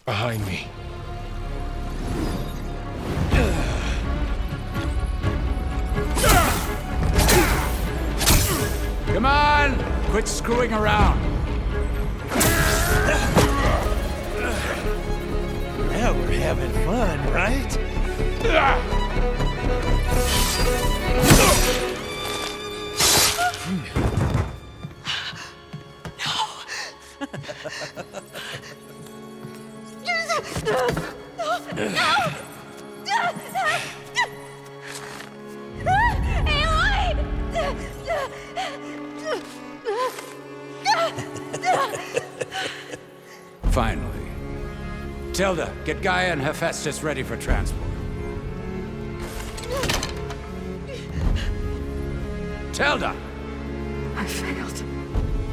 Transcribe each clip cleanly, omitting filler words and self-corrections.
Behind me. Come on! Quit screwing around. Now we're having fun, right? Finally. Tilda, get Gaia and Hephaestus ready for transport. Tilda! I failed.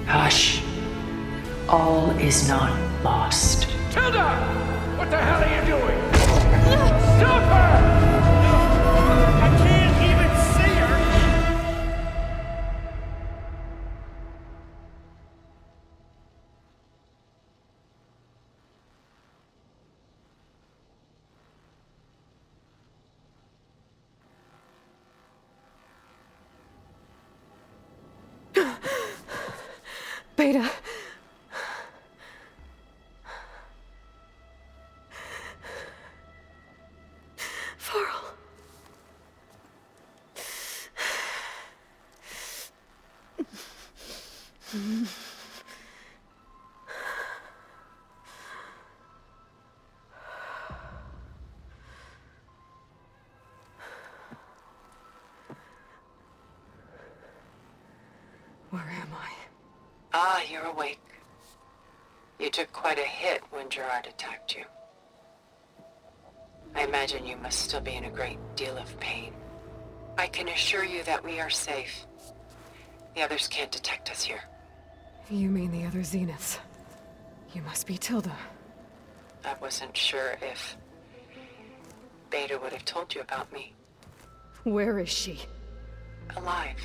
Hush. All is not lost. Tilda! What the hell are you doing? Stop her! I can't even see her! Beta. Varl. Where am I? Ah, you're awake. You took quite a hit when Gerard attacked you. I imagine you must still be in a great deal of pain. I can assure you that we are safe. The others can't detect us here. You mean the other Zeniths? You must be Tilda. I wasn't sure if Beta would have told you about me. Where is she? Alive.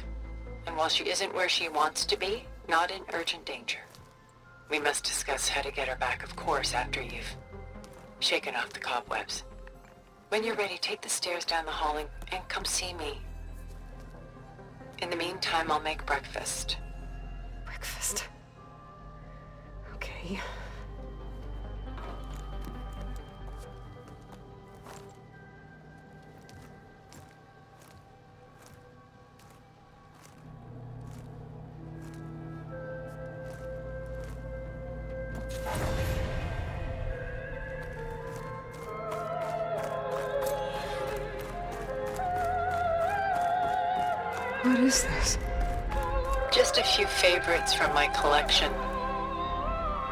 And while she isn't where she wants to be, not in urgent danger. We must discuss how to get her back, of course, after you've shaken off the cobwebs. When you're ready, take the stairs down the hall and come see me. In the meantime, I'll make breakfast. Breakfast. Okay. What is this? Just a few favorites from my collection.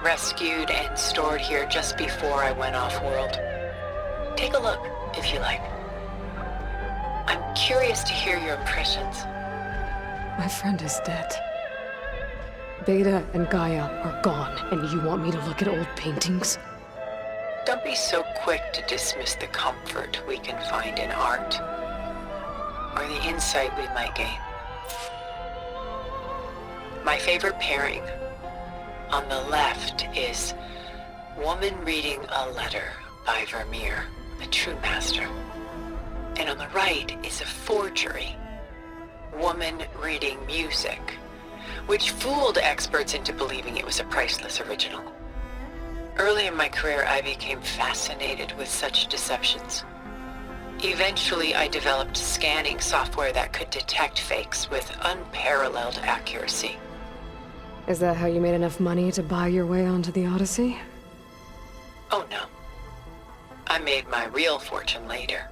Rescued and stored here just before I went off-world. Take a look, if you like. I'm curious to hear your impressions. My friend is dead. Beta and Gaia are gone, and you want me to look at old paintings? Don't be so quick to dismiss the comfort we can find in art, or the insight we might gain. My favorite pairing on the left is Woman Reading a Letter by Vermeer, a true master. And on the right is a forgery, Woman Reading Music, which fooled experts into believing it was a priceless original. Early in my career, I became fascinated with such deceptions. Eventually, I developed scanning software that could detect fakes with unparalleled accuracy. Is that how you made enough money to buy your way onto the Odyssey? Oh no. I made my real fortune later.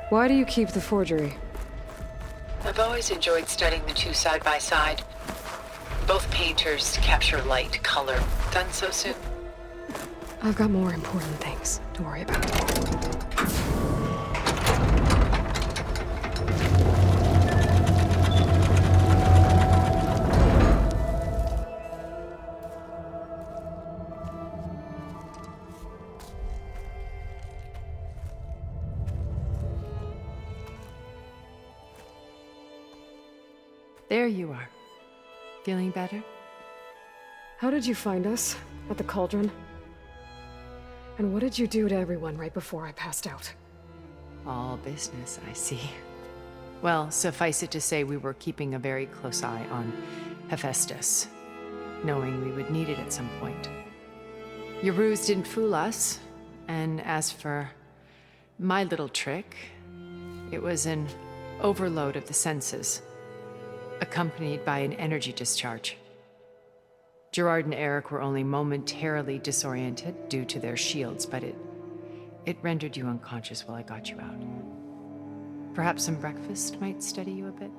Why do you keep the forgery? I've always enjoyed studying the two side by side. Both painters capture light, color. Done so soon? I've got more important things to worry about. There you are. Feeling better? How did you find us? At the Cauldron? And what did you do to everyone right before I passed out? All business, I see. Well, suffice it to say we were keeping a very close eye on Hephaestus, knowing we would need it at some point. Your ruse didn't fool us, and as for my little trick, it was an overload of the senses, accompanied by an energy discharge. Gerard and Eric were only momentarily disoriented due to their shields, but it rendered you unconscious while I got you out. Perhaps some breakfast might steady you a bit?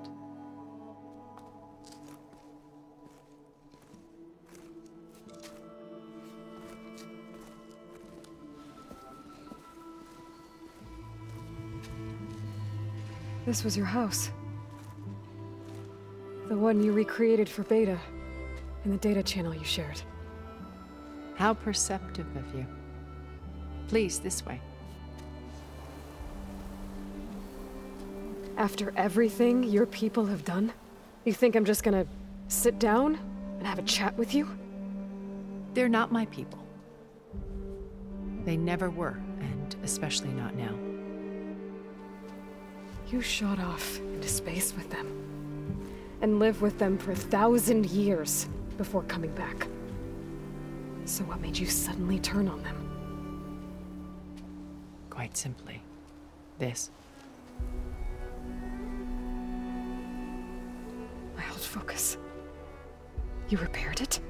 This was your house. The one you recreated for Beta, in the data channel you shared. How perceptive of you. Please, this way. After everything your people have done, you think I'm just gonna sit down and have a chat with you? They're not my people. They never were, and especially not now. You shot off into space with them, and lived with them for 1,000 years before coming back. So what made you suddenly turn on them? Quite simply, this. My old focus. You repaired it?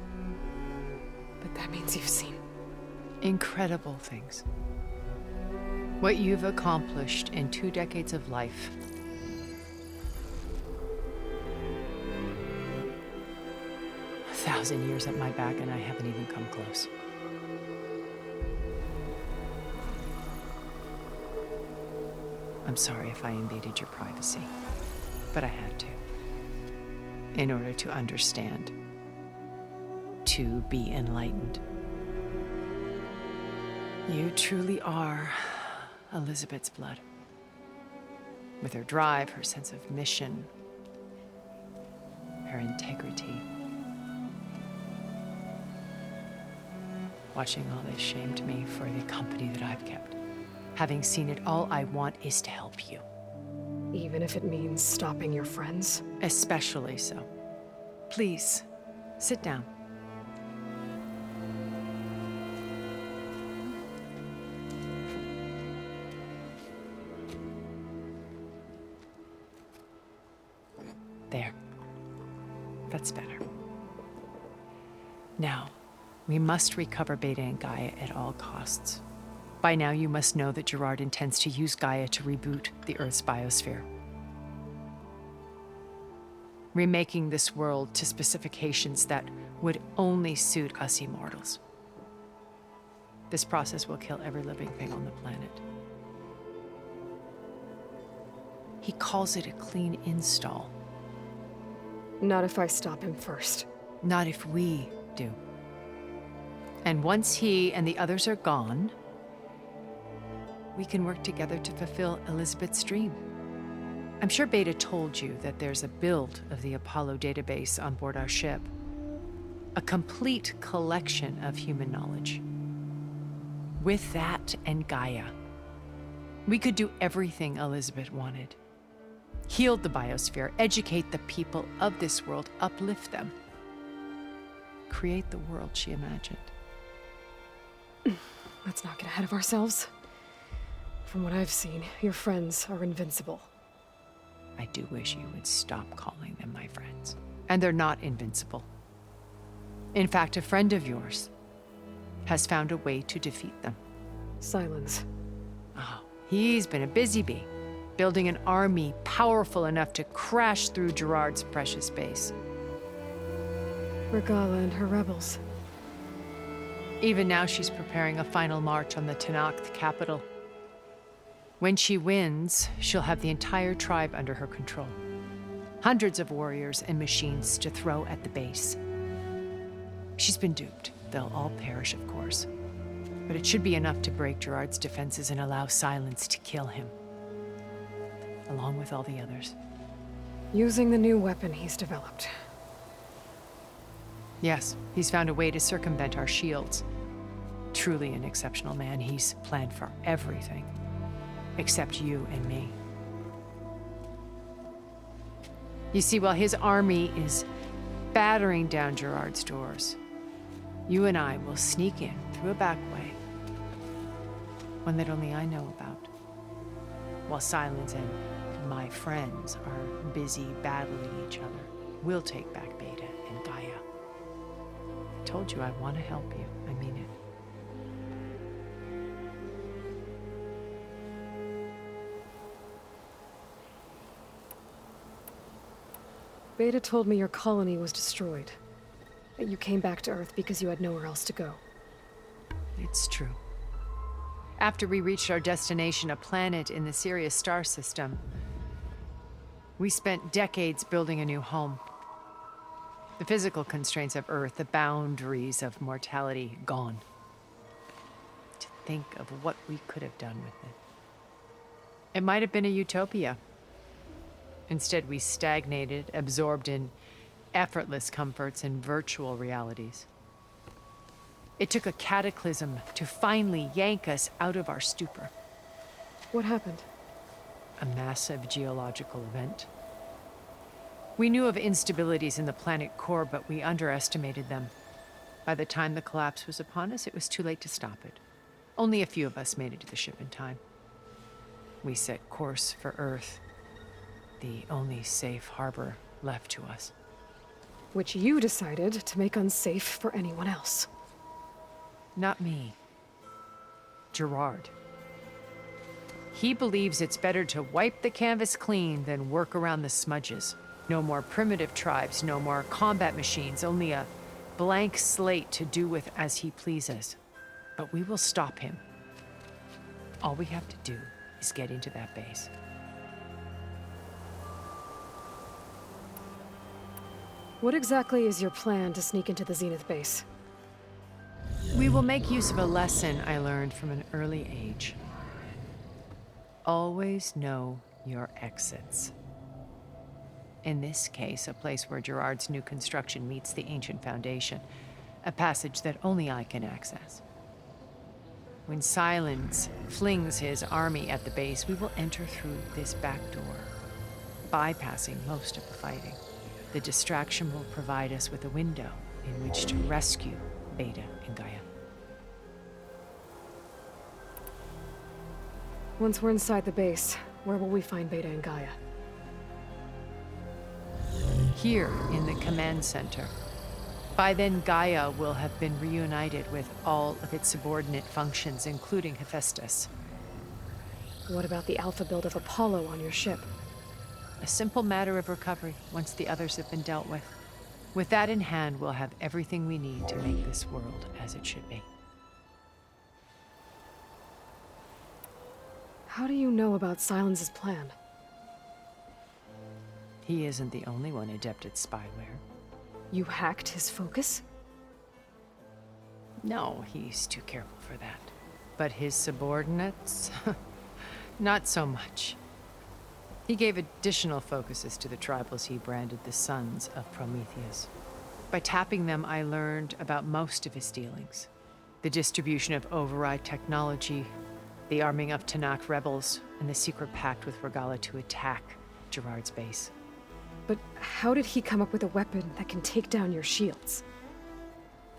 But that means you've seen Incredible things. What you've accomplished in 2 decades of life. A 1,000 years at my back and I haven't even come close. I'm sorry if I invaded your privacy, but I had to. In order to understand. To be enlightened. You truly are Elizabeth's blood. With her drive, her sense of mission, her integrity. Watching all this shamed me for the company that I've kept. Having seen it, all I want is to help you. even if it means stopping your friends. Especially so. Please, sit down. There. That's better. Now, we must recover Beta and Gaia at all costs. By now, you must know that Gerard intends to use Gaia to reboot the Earth's biosphere. Remaking this world to specifications that would only suit us immortals. This process will kill every living thing on the planet. He calls it a clean install. Not if I stop him first. Not if we do. And once he and the others are gone, we can work together to fulfill Elizabeth's dream. I'm sure Beta told you that there's a build of the Apollo database on board our ship. A complete collection of human knowledge. With that and Gaia, we could do everything Elizabeth wanted. Heal the biosphere, educate the people of this world, uplift them. Create the world she imagined. Let's not get ahead of ourselves. From what I've seen, your friends are invincible. I do wish you would stop calling them my friends. And they're not invincible. In fact, a friend of yours has found a way to defeat them. Silence. Oh, he's been a busy bee, building an army powerful enough to crash through Gerard's precious base. Regala and her rebels. Even now, she's preparing a final march on the Tenakth capital. When she wins, she'll have the entire tribe under her control. Hundreds of warriors and machines to throw at the base. She's been duped. They'll all perish, of course. But it should be enough to break Gerard's defenses and allow Silence to kill him. Along with all the others. Using the new weapon he's developed. Yes, he's found a way to circumvent our shields. Truly an exceptional man. He's planned for everything, except you and me. You see, while his army is battering down Gerard's doors, you and I will sneak in through a back way, one that only I know about, while Silence and my friends are busy battling each other. We'll take back Beta and Gaia. I told you I want to help you. I mean it. Beta told me your colony was destroyed. That you came back to Earth because you had nowhere else to go. It's true. After we reached our destination, a planet in the Sirius star system, we spent decades building a new home. The physical constraints of Earth, the boundaries of mortality, gone. To think of what we could have done with it. It might have been a utopia. Instead, we stagnated, absorbed in effortless comforts and virtual realities. It took a cataclysm to finally yank us out of our stupor. What happened? A massive geological event. We knew of instabilities in the planet core, but we underestimated them. By the time the collapse was upon us, it was too late to stop it. Only a few of us made it to the ship in time. We set course for Earth, the only safe harbor left to us. Which you decided to make unsafe for anyone else. Not me. Gerard. He believes it's better to wipe the canvas clean than work around the smudges. No more primitive tribes, no more combat machines, only a blank slate to do with as he pleases. But we will stop him. All we have to do is get into that base. What exactly is your plan to sneak into the Zenith base? We will make use of a lesson I learned from an early age. Always know your exits. In this case, a place where Gerard's new construction meets the ancient foundation, a passage that only I can access. When Silence flings his army at the base, we will enter through this back door, bypassing most of the fighting. The distraction will provide us with a window in which to rescue Beta and Gaia. Once we're inside the base, where will we find Beta and Gaia? Here in the command center. By then, Gaia will have been reunited with all of its subordinate functions, including Hephaestus. What about the alpha build of Apollo on your ship? A simple matter of recovery once the others have been dealt with. With that in hand, we'll have everything we need to make this world as it should be. How do you know about Silence's plan? He isn't the only one adept at spyware. You hacked his focus? No, he's too careful for that. But his subordinates? Not so much. He gave additional focuses to the tribals he branded the Sons of Prometheus. By tapping them, I learned about most of his dealings. The distribution of override technology, the arming of Tanakh rebels, and the secret pact with Regala to attack Gerard's base. But how did he come up with a weapon that can take down your shields?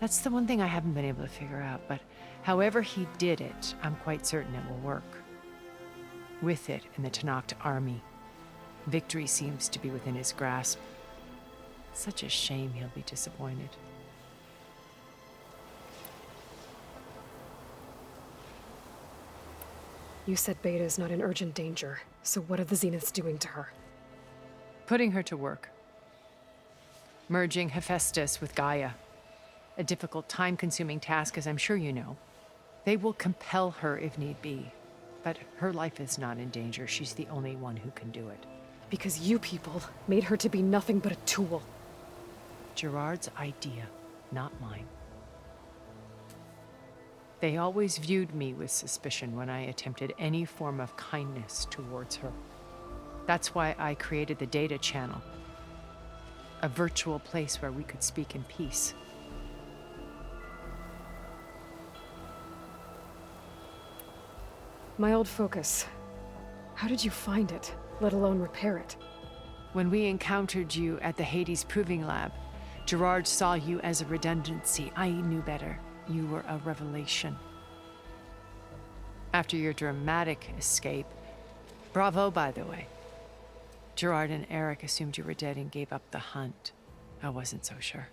That's the one thing I haven't been able to figure out, but however he did it, I'm quite certain it will work. With it and the Tanakh army, victory seems to be within his grasp. Such a shame he'll be disappointed. You said Beta is not in urgent danger, so what are the Zeniths doing to her? Putting her to work. Merging Hephaestus with Gaia. A difficult, time-consuming task, as I'm sure you know. They will compel her if need be. But her life is not in danger. She's the only one who can do it. Because you people made her to be nothing but a tool. Gerard's idea, not mine. They always viewed me with suspicion when I attempted any form of kindness towards her. That's why I created the data channel. A virtual place where we could speak in peace. My old focus. How did you find it, let alone repair it? When we encountered you at the Hades Proving Lab, Gerard saw you as a redundancy. I knew better. You were a revelation. After your dramatic escape, bravo, by the way. Gerard and Eric assumed you were dead and gave up the hunt. I wasn't so sure.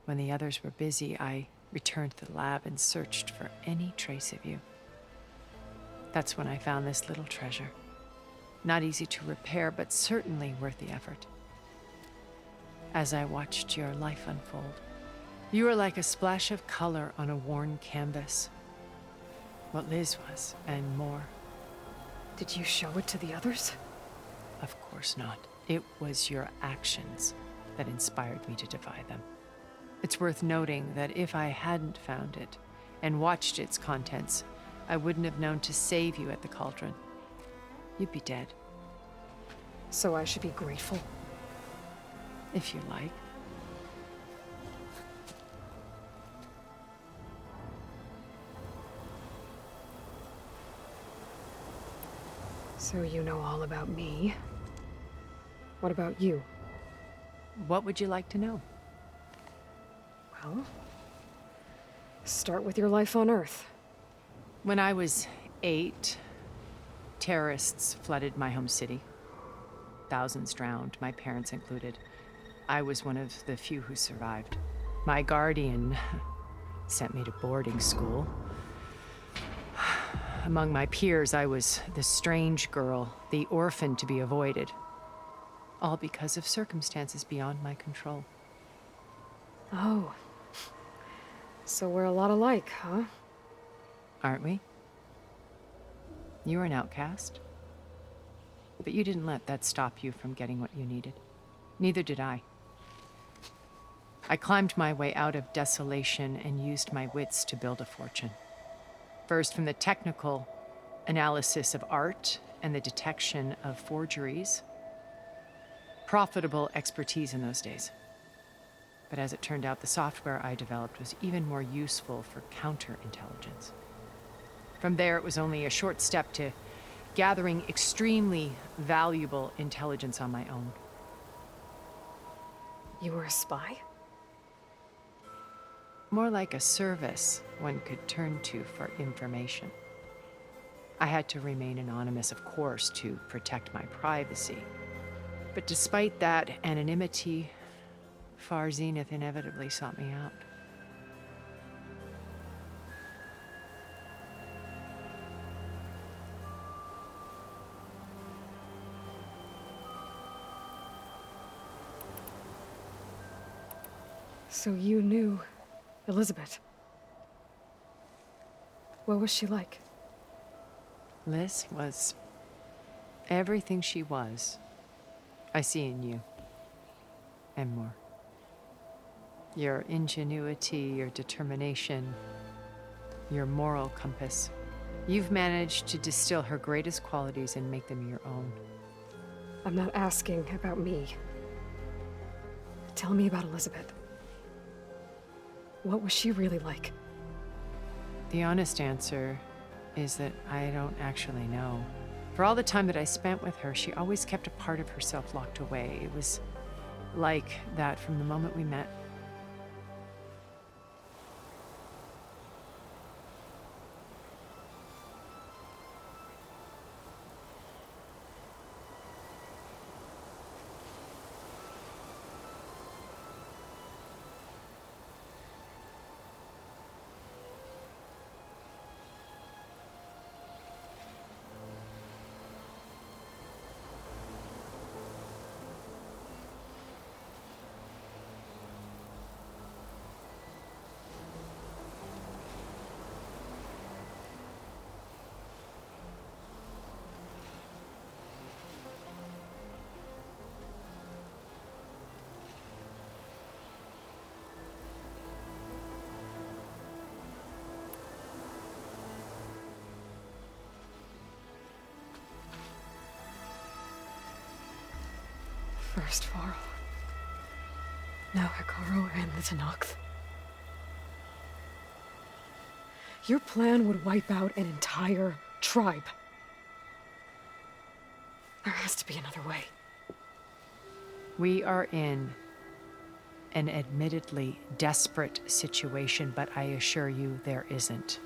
When the others were busy, I returned to the lab and searched for any trace of you. That's when I found this little treasure. Not easy to repair, but certainly worth the effort. As I watched your life unfold, you were like a splash of color on a worn canvas. What Liz was, and more. Did you show it to the others? Of course not. It was your actions that inspired me to defy them. It's worth noting that if I hadn't found it and watched its contents, I wouldn't have known to save you at the cauldron. You'd be dead. So I should be grateful? If you like. So you know all about me. What about you? What would you like to know? Well, start with your life on Earth. When I was 8, terrorists flooded my home city. Thousands drowned, my parents included. I was one of the few who survived. My guardian sent me to boarding school. Among my peers, I was the strange girl, the orphan to be avoided. All because of circumstances beyond my control. Oh. So we're a lot alike, huh? Aren't we? You were an outcast. But you didn't let that stop you from getting what you needed. Neither did I. I climbed my way out of desolation and used my wits to build a fortune. First, from the technical analysis of art and the detection of forgeries. Profitable expertise in those days. But as it turned out, the software I developed was even more useful for counterintelligence. From there, it was only a short step to gathering extremely valuable intelligence on my own. You were a spy? More like a service one could turn to for information. I had to remain anonymous, of course, to protect my privacy. But despite that anonymity, Far Zenith inevitably sought me out. So you knew Elizabeth. What was she like? Liz was everything she was. I see in you. And more. Your ingenuity, your determination, your moral compass. You've managed to distill her greatest qualities and make them your own. I'm not asking about me. Tell me about Elizabeth. What was she really like? The honest answer is that I don't actually know. For all the time that I spent with her, she always kept a part of herself locked away. It was like that from the moment we met. First Varl. Now Hekarro and the Tenakth. Your plan would wipe out an entire tribe. There has to be another way. We are in an admittedly desperate situation, but I assure you there isn't.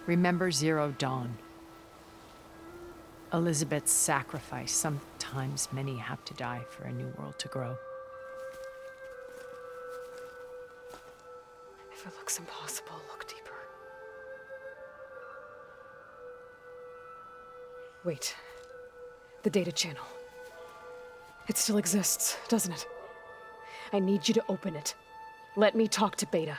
Remember Zero Dawn. Elizabeth's sacrifice. Sometimes many have to die for a new world to grow. If it looks impossible, look deeper. Wait. The data channel. It still exists, doesn't it? I need you to open it. Let me talk to Beta.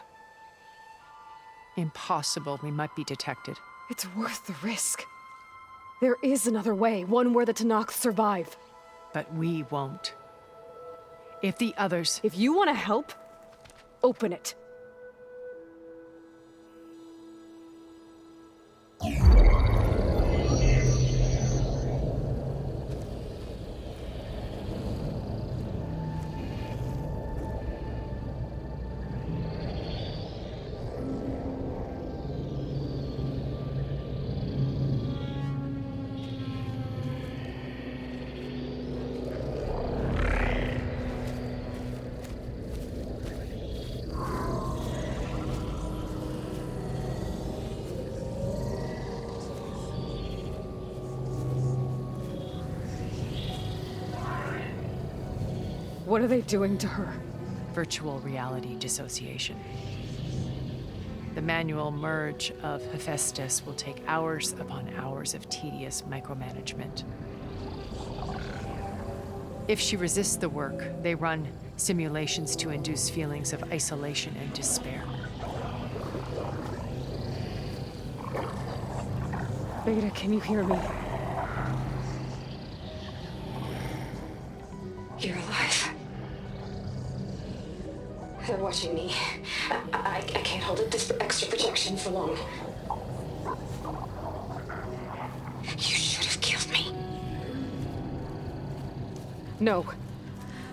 Impossible. We might be detected. It's worth the risk. There is another way, one where the Tenakth survive. But we won't. If the others... If you want to help, open it. What are they doing to her? Virtual reality dissociation. The manual merge of Hephaestus will take hours upon hours of tedious micromanagement. If she resists the work, they run simulations to induce feelings of isolation and despair. Beta, can you hear me? You're alive. They're watching me. I can't hold up this extra protection for long. You should have killed me. No.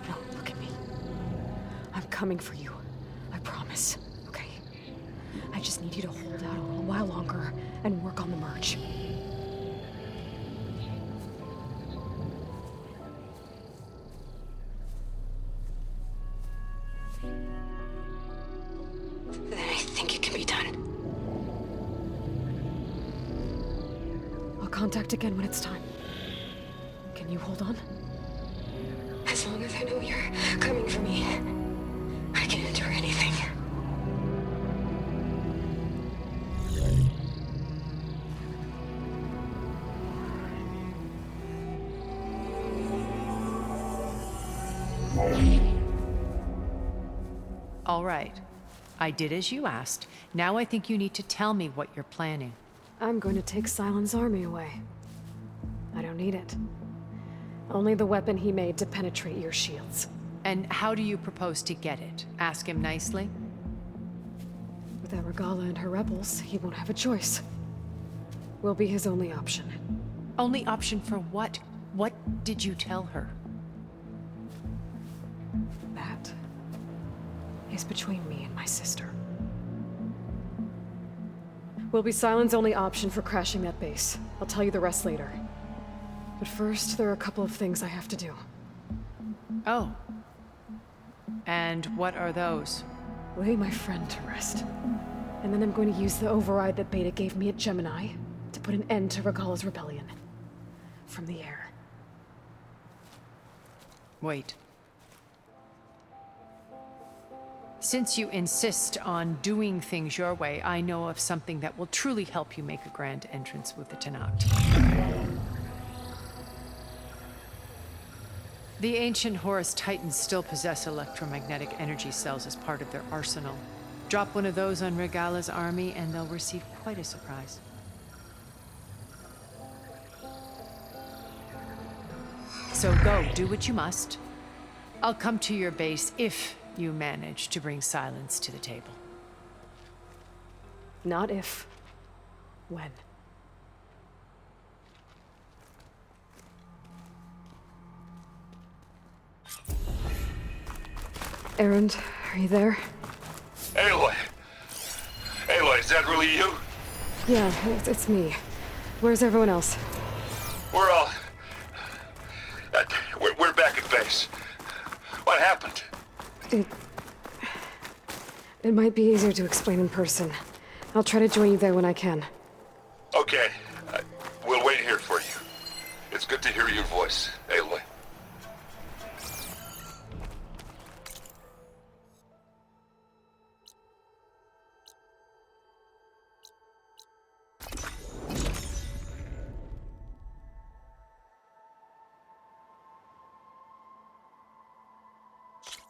No, look at me. I'm coming for you. I promise. Okay? I just need you to hold out a little while longer and work on the merge. Then I think it can be done. I'll contact again when it's time. Can you hold on? As long as I know you're coming for me, I can endure anything. All right. I did as you asked. Now I think you need to tell me what you're planning. I'm going to take Sylens' army away. I don't need it. Only the weapon he made to penetrate your shields. And how do you propose to get it? Ask him nicely? Without Regala and her rebels, he won't have a choice. We'll be his only option. Only option for what? What did you tell her? That is between me and my sister. Will be Sylens' only option for crashing that base. I'll tell you the rest later. But first, there are a couple of things I have to do. Oh. And what are those? Lay my friend to rest. And then I'm going to use the override that Beta gave me at Gemini to put an end to Regala's rebellion. From the air. Wait. Since you insist on doing things your way, I know of something that will truly help you make a grand entrance with the Tenakth. The ancient Horus Titans still possess electromagnetic energy cells as part of their arsenal. Drop one of those on Regala's army and they'll receive quite a surprise. So go, do what you must. I'll come to your base if you manage to bring Sylens to the table. Not if. When. Erend, are you there? Aloy! Aloy, is that really you? Yeah, it's me. Where's everyone else? We're all... we're back at base. What happened? It might be easier to explain in person. I'll try to join you there when I can. Okay. We'll wait here for you. It's good to hear your voice, Aloy.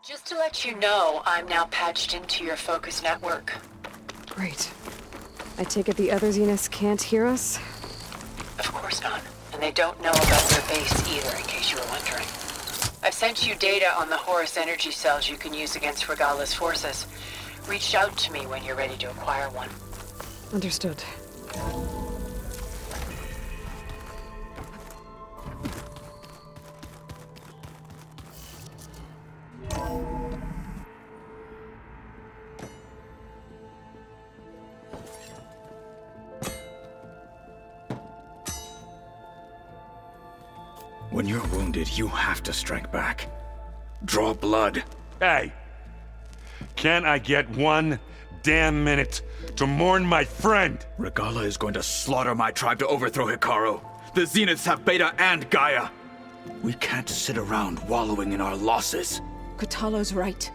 Just to let you know, I'm now patched into your focus network. Great. I take it the other Zeniths can't hear us? Of course not. And they don't know about their base either, in case you were wondering. I've sent you data on the Horus energy cells you can use against Regalla's forces. Reach out to me when you're ready to acquire one. Understood. When you're wounded, you have to strike back. Draw blood. Hey! Can't I get one damn minute to mourn my friend? Regalla is going to slaughter my tribe to overthrow Hikaru. The Zeniths have Beta and Gaia. We can't sit around wallowing in our losses. Kotallo's right.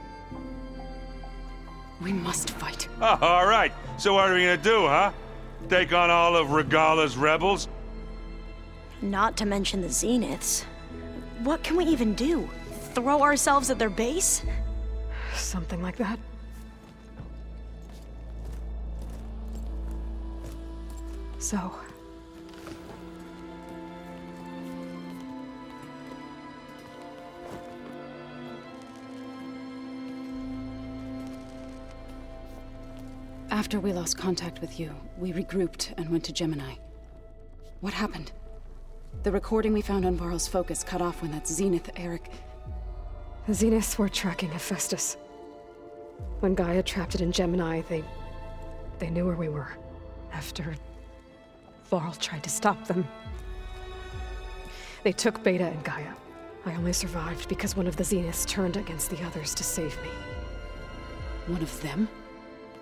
We must fight. Oh, all right. So what are we gonna do, huh? Take on all of Regalla's rebels? Not to mention the Zeniths. What can we even do? Throw ourselves at their base? Something like that. So... After we lost contact with you, we regrouped and went to Gemini. What happened? The recording we found on Varl's focus cut off when that Zenith, Eric... The Zeniths were tracking Hephaestus. When Gaia trapped it in Gemini, they knew where we were. After Varl tried to stop them. They took Beta and Gaia. I only survived because one of the Zeniths turned against the others to save me. One of them?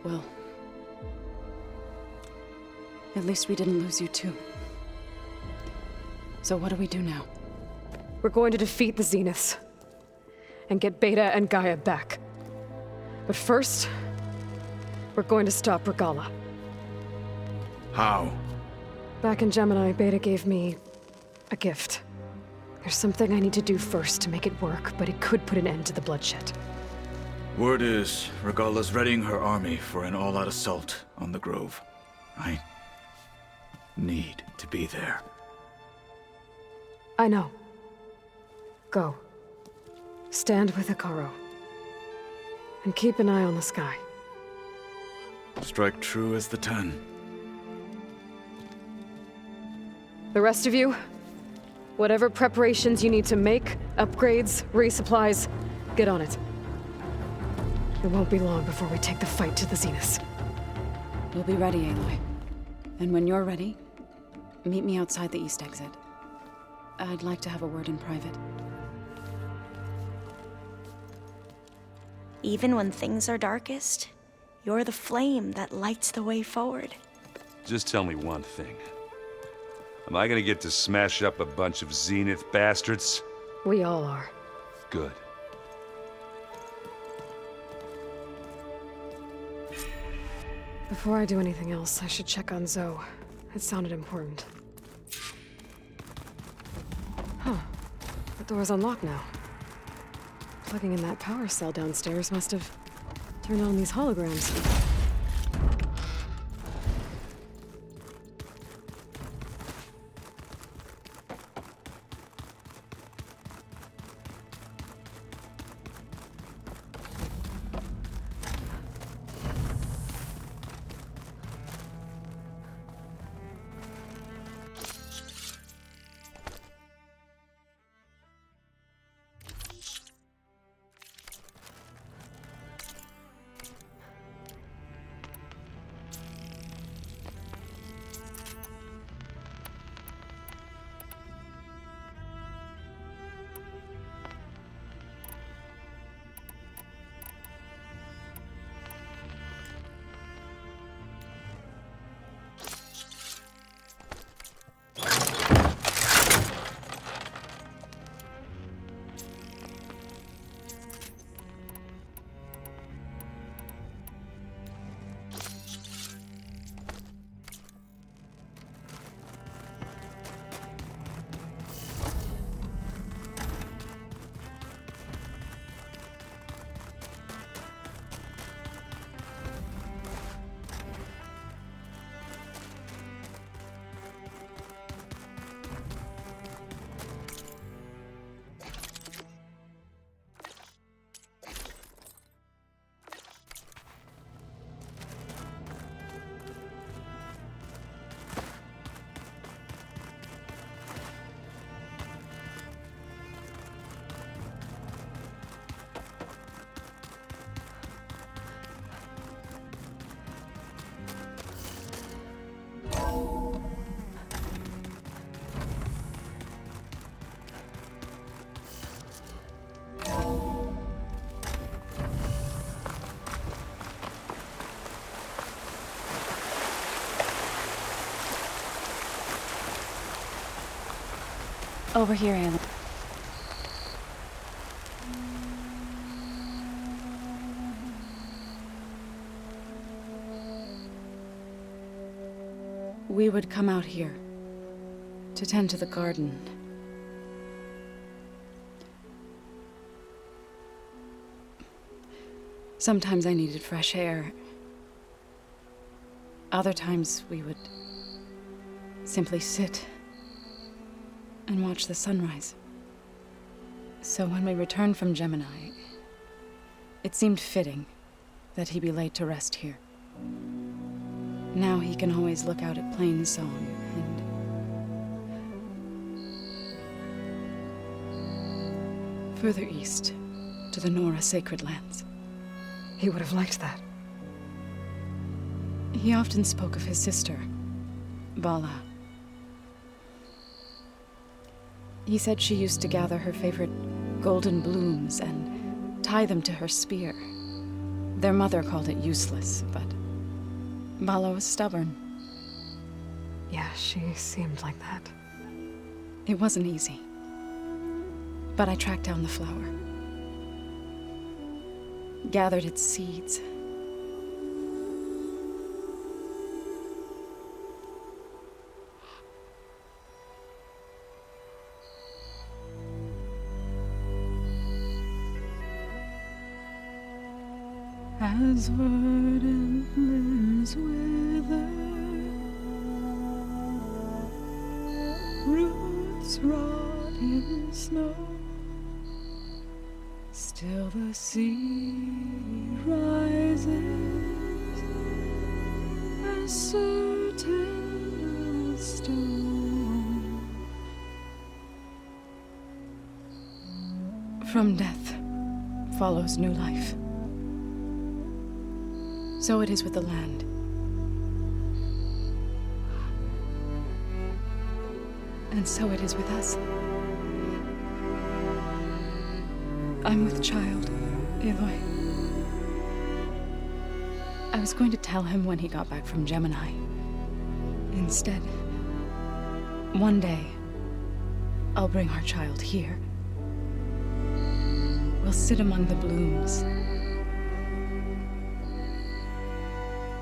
Well... at least we didn't lose you too. So what do we do now? We're going to defeat the Zeniths. And get Beta and Gaia back. But first, we're going to stop Regalla. How? Back in Gemini, Beta gave me a gift. There's something I need to do first to make it work, but it could put an end to the bloodshed. Word is, Regalla's readying her army for an all-out assault on the Grove. I need to be there. I know. Go. Stand with Hikaru. And keep an eye on the sky. Strike true as the 10. The rest of you, whatever preparations you need to make, upgrades, resupplies, get on it. It won't be long before we take the fight to the Zeniths. We'll be ready, Aloy. And when you're ready, meet me outside the east exit. I'd like to have a word in private. Even when things are darkest, you're the flame that lights the way forward. Just tell me one thing. Am I gonna get to smash up a bunch of Zenith bastards? We all are. Good. Before I do anything else, I should check on Zoe. It sounded important. Huh. The door's unlocked now. Plugging in that power cell downstairs must have turned on these holograms. Over here, Alan. We would come out here to tend to the garden. Sometimes I needed fresh air. Other times we would simply sit and watch the sunrise. So when we returned from Gemini, it seemed fitting that he be laid to rest here. Now he can always look out at Plainsong and further east to the Nora Sacred Lands. He would have liked that. He often spoke of his sister, Vala. He said she used to gather her favorite golden blooms and tie them to her spear. Their mother called it useless, but Vala was stubborn. Yeah, she seemed like that. It wasn't easy. But I tracked down the flower. Gathered its seeds. As verdant limbs wither, roots rot in snow, still the sea rises, as certain as stone. From death follows new life. So it is with the land. And so it is with us. I'm with child, Aloy. I was going to tell him when he got back from Gemini. Instead, one day, I'll bring our child here. We'll sit among the blooms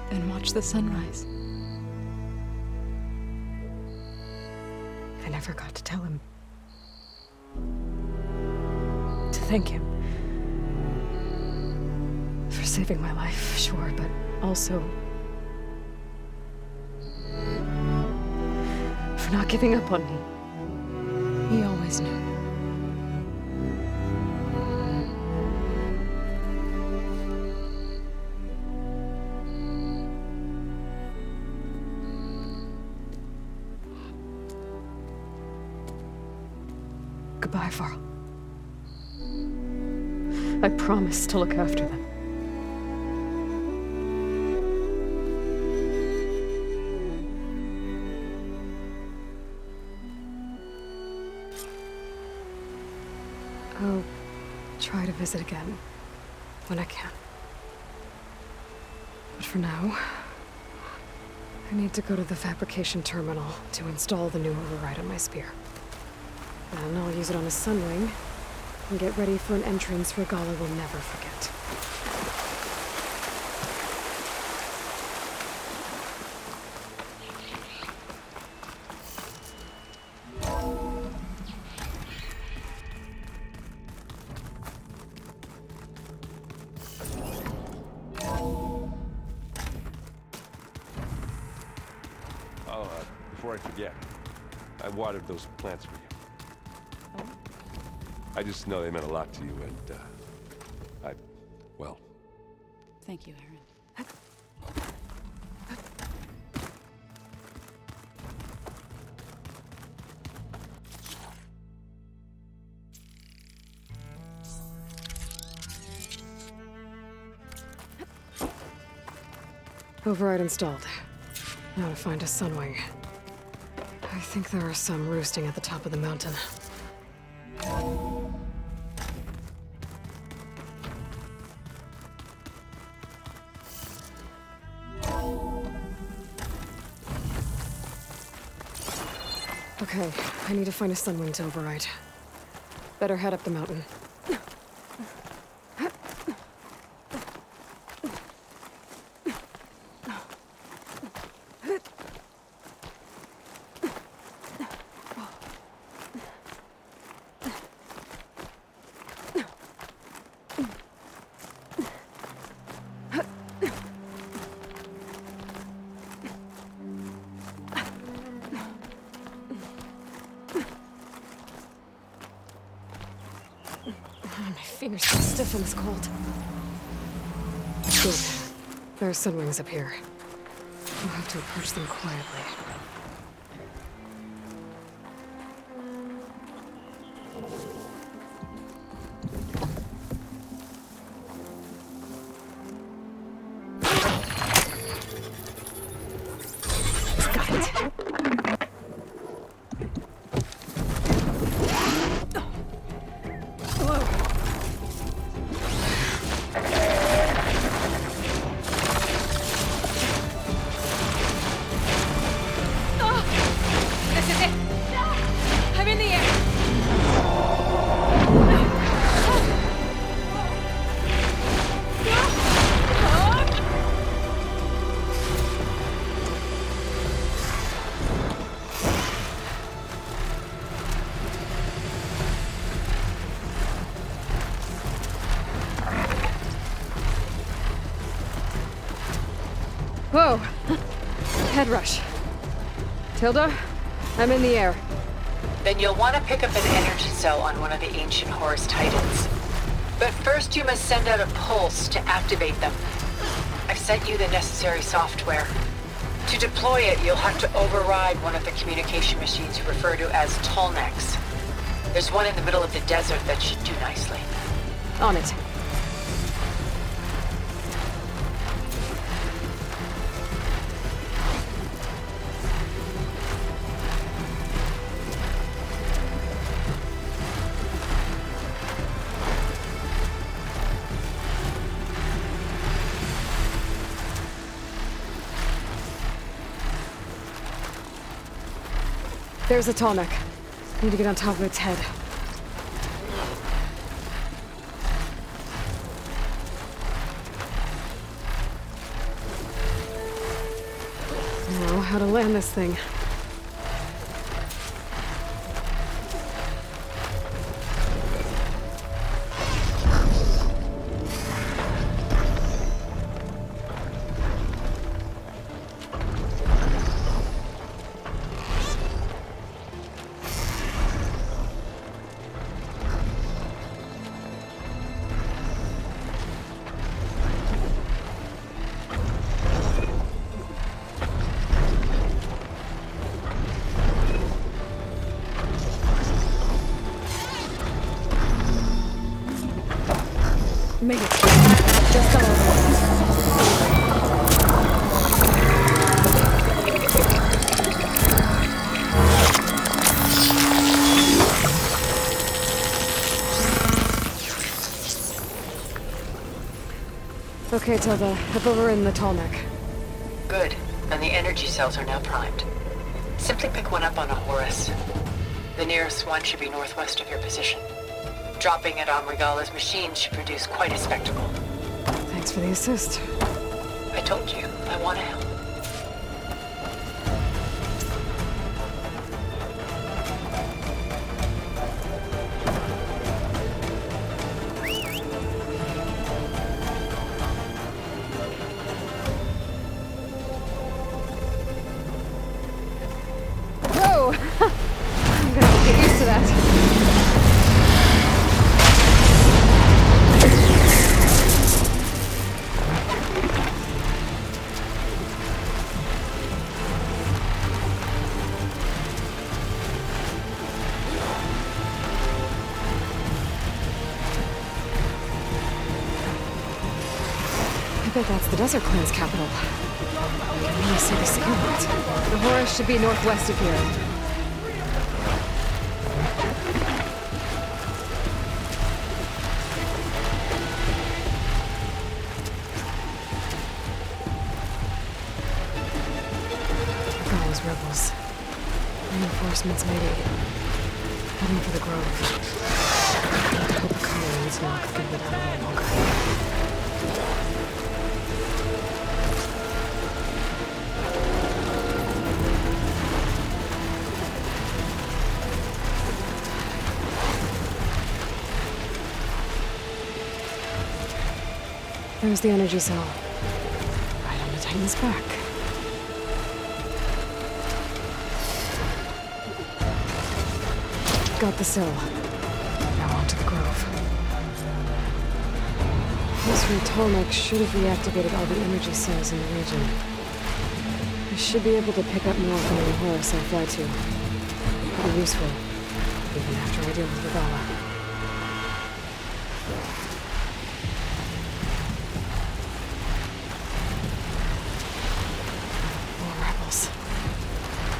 and watch the sunrise. I never got to tell him. To thank him. For saving my life, sure, but also for not giving up on me. He always knew. Goodbye, Varl. I promise to look after them. I'll try to visit again when I can. But for now, I need to go to the fabrication terminal to install the new override on my spear. And I'll use it on a sunwing and get ready for an entrance Regalla will never forget. Oh, before I forget, I watered those plants for you. I just know they meant a lot to you, and, well... Thank you, Aaron. Override installed. Now to find a sunwing. I think there are some roosting at the top of the mountain. Okay, I need to find a Sunwing to override. Better head up the mountain. My fingers are stiff in this cold. Good. There are Sunwings up here. I'll have to approach them quietly. Got it. Whoa! Head rush. Tilda, I'm in the air. Then you'll want to pick up an energy cell on one of the ancient Horus Titans. But first you must send out a pulse to activate them. I've sent you the necessary software. To deploy it, you'll have to override one of the communication machines you refer to as Tallnecks. There's one in the middle of the desert that should do nicely. On it. There's a Tallneck. Need to get on top of its head. Now, how to land this thing. Made it. Just got over. Okay, Tilda. Up over in the Tallneck. Good. And the energy cells are now primed. Simply pick one up on a Horus. The nearest one should be northwest of your position. Dropping it on Regala's machine should produce quite a spectacle. Thanks for the assist. I told you, I want to help. Whoa! I'm gonna have to get used to that. I bet that's the Desert Clan's capital. I can really see the scale of it. The Horus should be northwest of here. Regala's rebels. Reinforcements maybe. Heading for the grove. I hope the colonies knock through without a little longer. There's the energy cell. Right on the Titan's back. Got the cell. Now on to the grove. This from Tolmec should have reactivated all the energy cells in the region. I should be able to pick up more from the Horus I fly to. It'll be useful, even after I deal with Regalla.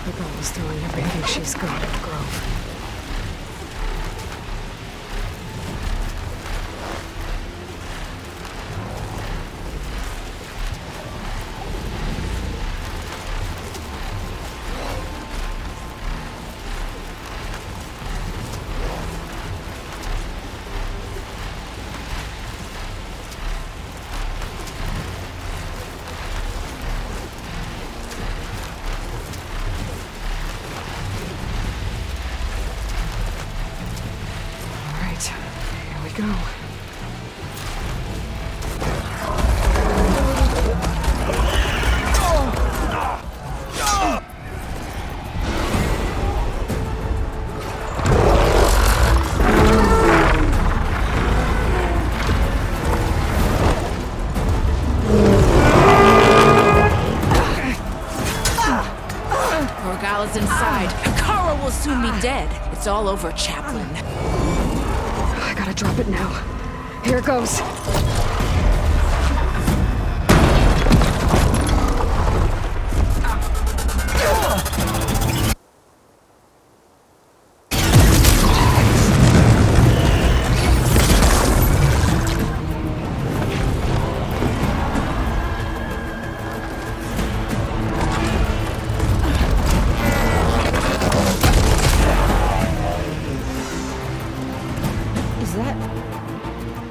Regalla's throwing everything she's got at the grove. Go. Regalla's inside. Hekarro will soon be dead. It's all over, Chaplain. I gotta drop it now. Here it goes.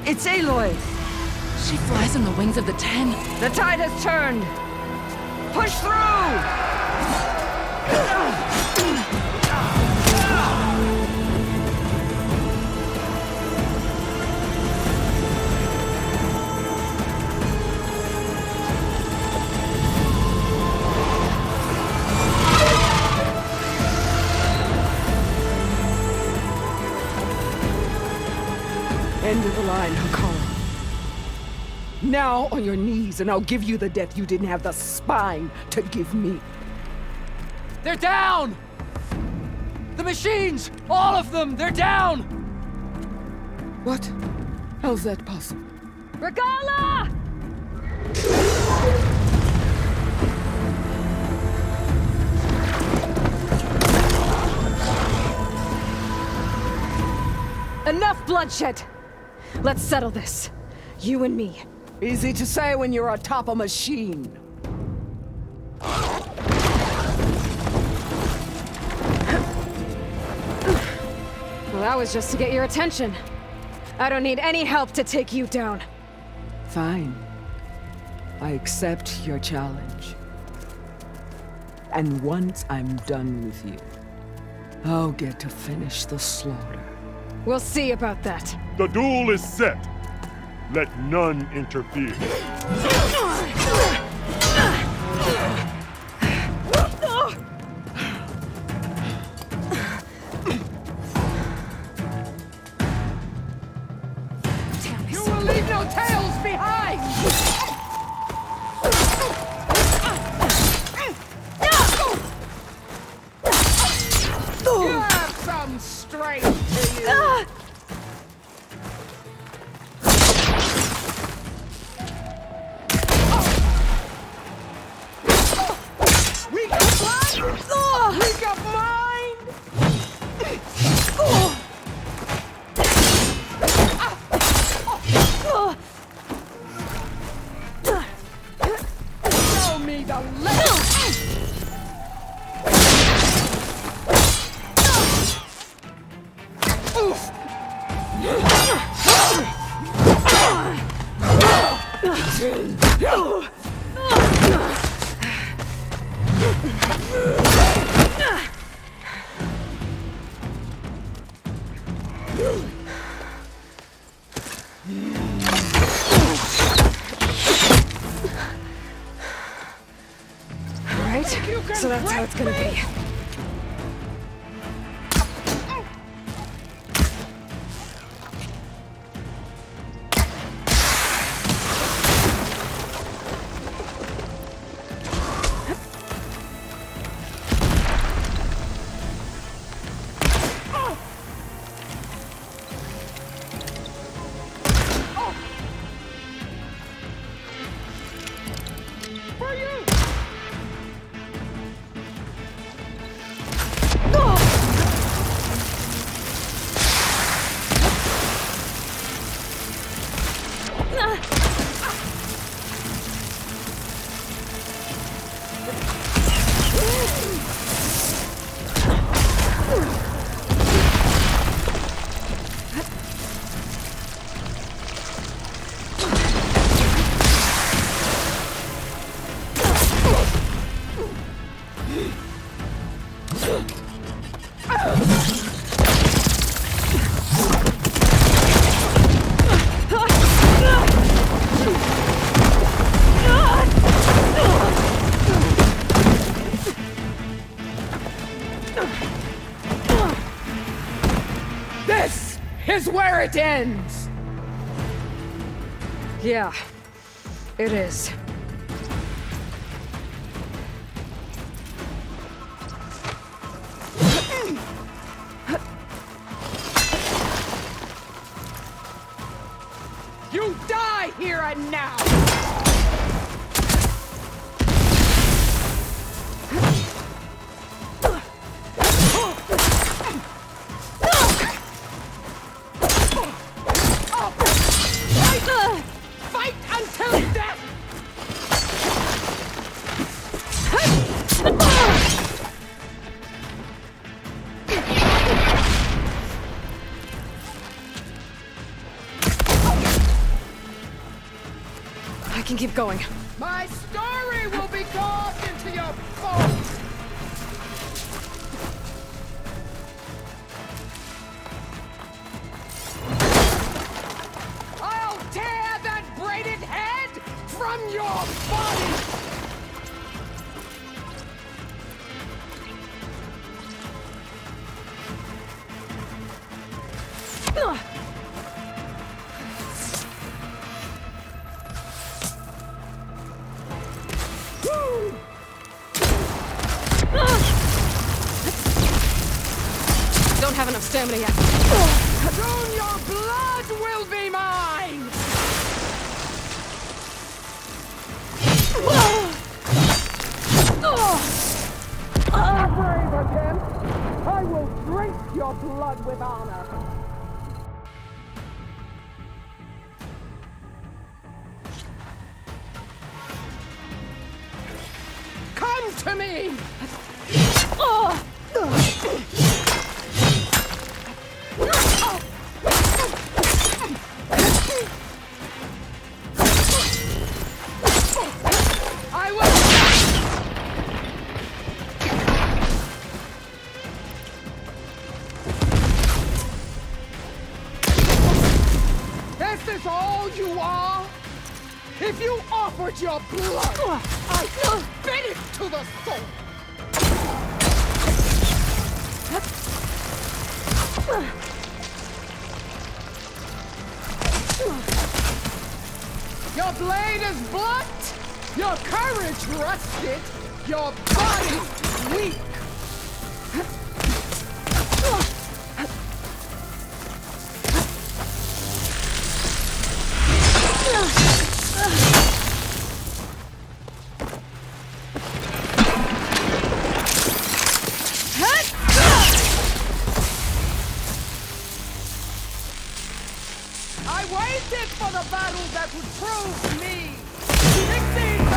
It's Aloy! She flies on the wings of the Ten. The tide has turned! Push through! End of the line, Hekarro. Now on your knees, and I'll give you the death you didn't have the spine to give me. They're down! The machines! All of them! They're down! What? How's that possible? Regalla! Enough bloodshed! Let's settle this. You and me. Easy to say when you're atop a machine. Well, that was just to get your attention. I don't need any help to take you down. Fine. I accept your challenge. And once I'm done with you, I'll get to finish the slaughter. We'll see about that. The duel is set. Let none interfere. You will leave no tails behind! You have some strength to you! Weak of mind! Show me the left! Alright, so that's how it's gonna be. This is where it ends! Yeah, it is. You die here and now! Fight until death! I can keep going. My story will be carved into your bones! I'll tear that braided head from your body! Don't have enough stamina yet. Soon your blood will be mine! Brave again! I will drink your blood with honor! Come to me! I will. This is all you are? If you offered your blood, I will spit it to the soul. Your blade is blunt, your courage rusted, your body weak. I waited for the battle that would prove me. Fixing the...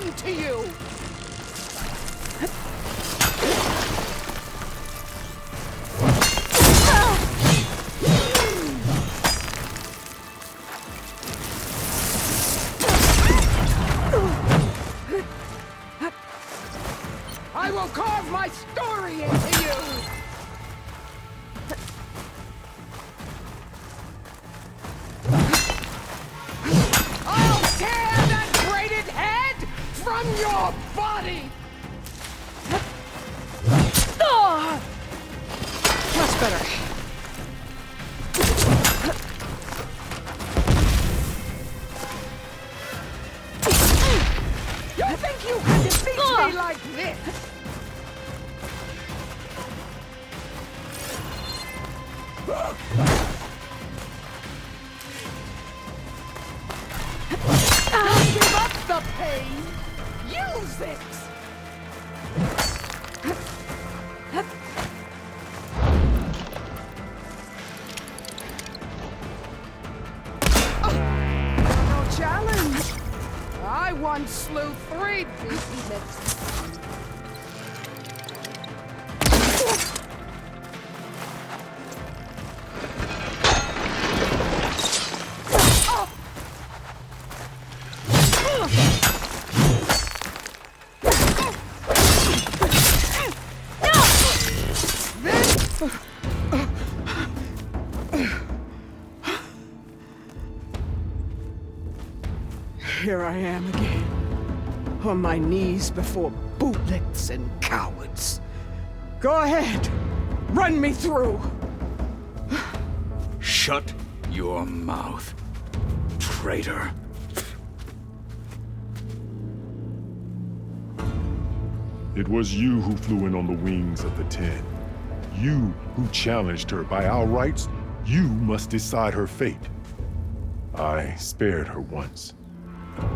belong to you! I will carve my story into you! I'll tear that braided head from your body! Much better. You think you can defeat me like this? Don't give up the pain! Use it! No challenge! I once slew 3 behemoths. Here I am again, on my knees before bootlets and cowards. Go ahead, run me through. Shut your mouth, traitor. It was you who flew in on the wings of the Ten. You who challenged her. By our rights, you must decide her fate. I spared her once.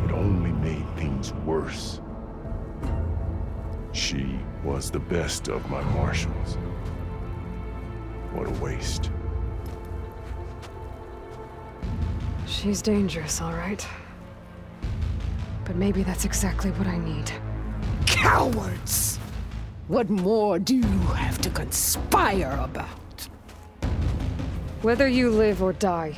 It only made things worse. She was the best of my marshals. What a waste. She's dangerous, all right. But maybe that's exactly what I need. Cowards! What more do you have to conspire about? Whether you live or die,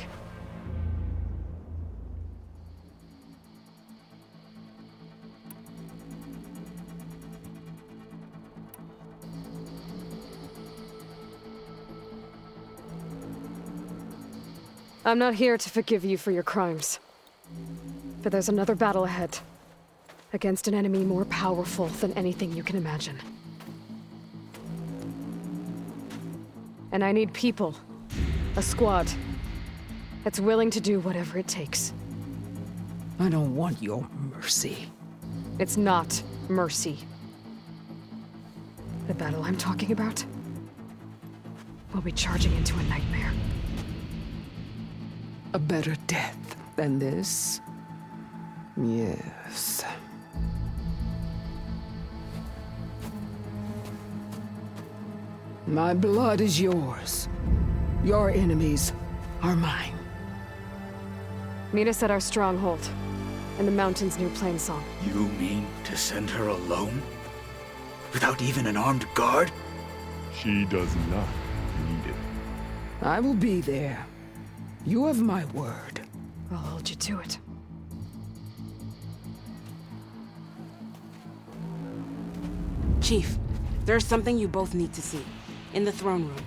I'm not here to forgive you for your crimes. But there's another battle ahead. Against an enemy more powerful than anything you can imagine. And I need people. A squad. That's willing to do whatever it takes. I don't want your mercy. It's not mercy. The battle I'm talking about will be charging into a nightmare. A better death than this? Yes. My blood is yours. Your enemies are mine. Meet us at our stronghold, in the mountains near Plainsong. You mean to send her alone? Without even an armed guard? She does not need it. I will be there. You have my word. I'll hold you to it. Chief, there's something you both need to see. In the throne room.